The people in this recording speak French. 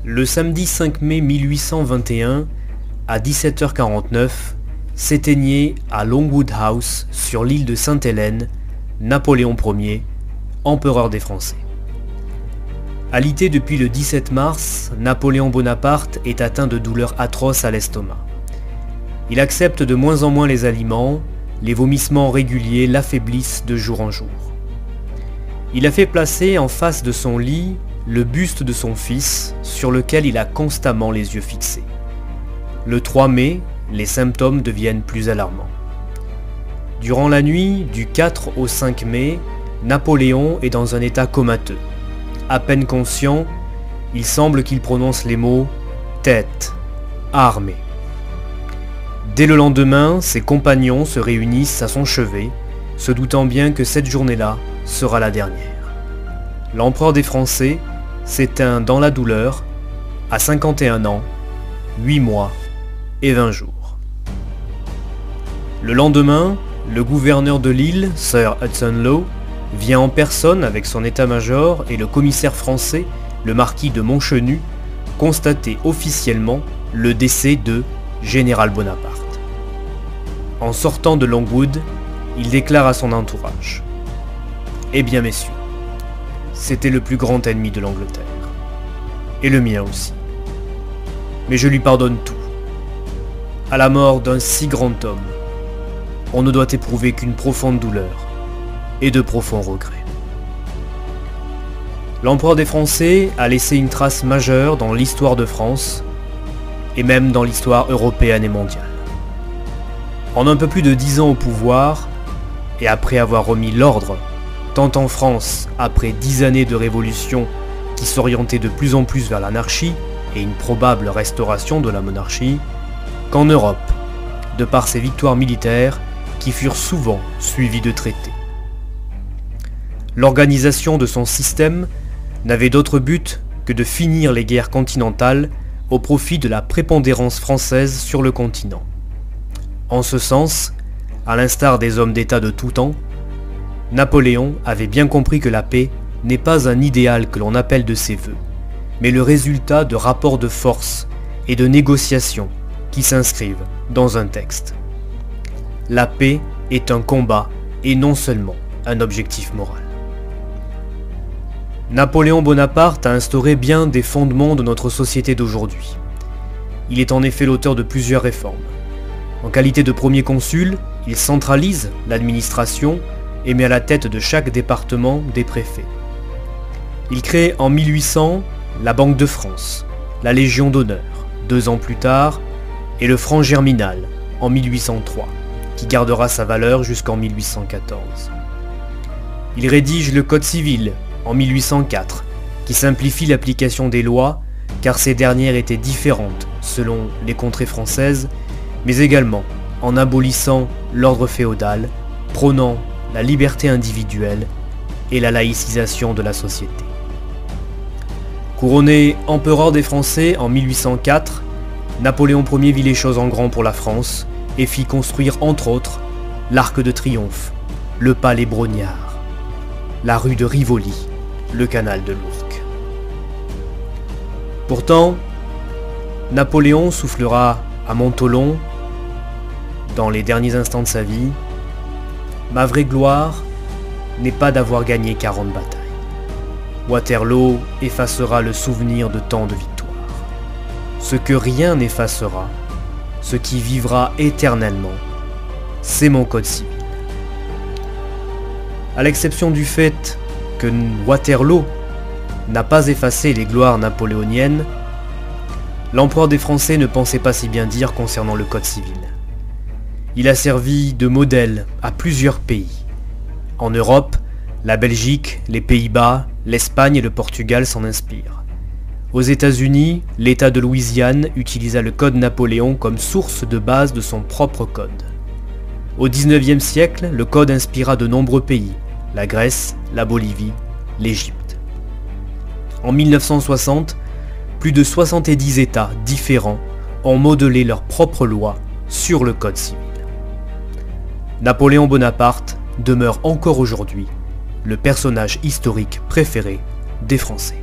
Le samedi 5 mai 1821, à 17h49, s'éteignait à Longwood House, sur l'île de Sainte-Hélène, Napoléon Ier, empereur des Français. Alité depuis le 17 mars, Napoléon Bonaparte est atteint de douleurs atroces à l'estomac. Il accepte de moins en moins les aliments, les vomissements réguliers l'affaiblissent de jour en jour. Il a fait placer en face de son lit le buste de son fils, sur lequel il a constamment les yeux fixés. Le 3 mai, les symptômes deviennent plus alarmants. Durant la nuit du 4 au 5 mai, Napoléon est dans un état comateux. À peine conscient, il semble qu'il prononce les mots « tête, armée ». Dès le lendemain, ses compagnons se réunissent à son chevet, se doutant bien que cette journée-là sera la dernière. L'empereur des Français s'éteint dans la douleur, à 51 ans, 8 mois et 20 jours. Le lendemain, le gouverneur de l'île, Sir Hudson Lowe, vient en personne avec son état-major et le commissaire français, le marquis de Montchenu, constater officiellement le décès de Général Bonaparte. En sortant de Longwood, il déclare à son entourage : « Eh bien messieurs, c'était le plus grand ennemi de l'Angleterre, et le mien aussi. Mais je lui pardonne tout. À la mort d'un si grand homme, on ne doit éprouver qu'une profonde douleur et de profonds regrets. » L'empereur des Français a laissé une trace majeure dans l'histoire de France, et même dans l'histoire européenne et mondiale. En un peu plus de 10 ans au pouvoir, et après avoir remis l'ordre, tant en France, après 10 années de révolution qui s'orientaient de plus en plus vers l'anarchie et une probable restauration de la monarchie, qu'en Europe, de par ses victoires militaires qui furent souvent suivies de traités. L'organisation de son système n'avait d'autre but que de finir les guerres continentales au profit de la prépondérance française sur le continent. En ce sens, à l'instar des hommes d'État de tout temps, Napoléon avait bien compris que la paix n'est pas un idéal que l'on appelle de ses voeux, mais le résultat de rapports de force et de négociations qui s'inscrivent dans un texte. La paix est un combat et non seulement un objectif moral. Napoléon Bonaparte a instauré bien des fondements de notre société d'aujourd'hui. Il est en effet l'auteur de plusieurs réformes. En qualité de premier consul, il centralise l'administration et met à la tête de chaque département des préfets. Il crée en 1800 la Banque de France, la Légion d'honneur, 2 ans plus tard, et le franc germinal en 1803, qui gardera sa valeur jusqu'en 1814. Il rédige le Code civil en 1804, qui simplifie l'application des lois, car ces dernières étaient différentes selon les contrées françaises, mais également en abolissant l'ordre féodal, prônant la liberté individuelle et la laïcisation de la société. Couronné empereur des Français en 1804, Napoléon Ier vit les choses en grand pour la France et fit construire entre autres l'Arc de Triomphe, le Palais Brognard, la rue de Rivoli, le canal de l'Ourcq. Pourtant, Napoléon soufflera à Montholon, dans les derniers instants de sa vie : « Ma vraie gloire n'est pas d'avoir gagné 40 batailles. Waterloo effacera le souvenir de tant de victoires. Ce que rien n'effacera, ce qui vivra éternellement, c'est mon code civil. » À l'exception du fait que Waterloo n'a pas effacé les gloires napoléoniennes, l'empereur des Français ne pensait pas si bien dire concernant le code civil. Il a servi de modèle à plusieurs pays. En Europe, la Belgique, les Pays-Bas, l'Espagne et le Portugal s'en inspirent. Aux États-Unis, l'État de Louisiane utilisa le Code Napoléon comme source de base de son propre code. Au XIXe siècle, le code inspira de nombreux pays, la Grèce, la Bolivie, l'Égypte. En 1960, plus de 70 États différents ont modelé leurs propres lois sur le Code civil. Napoléon Bonaparte demeure encore aujourd'hui le personnage historique préféré des Français.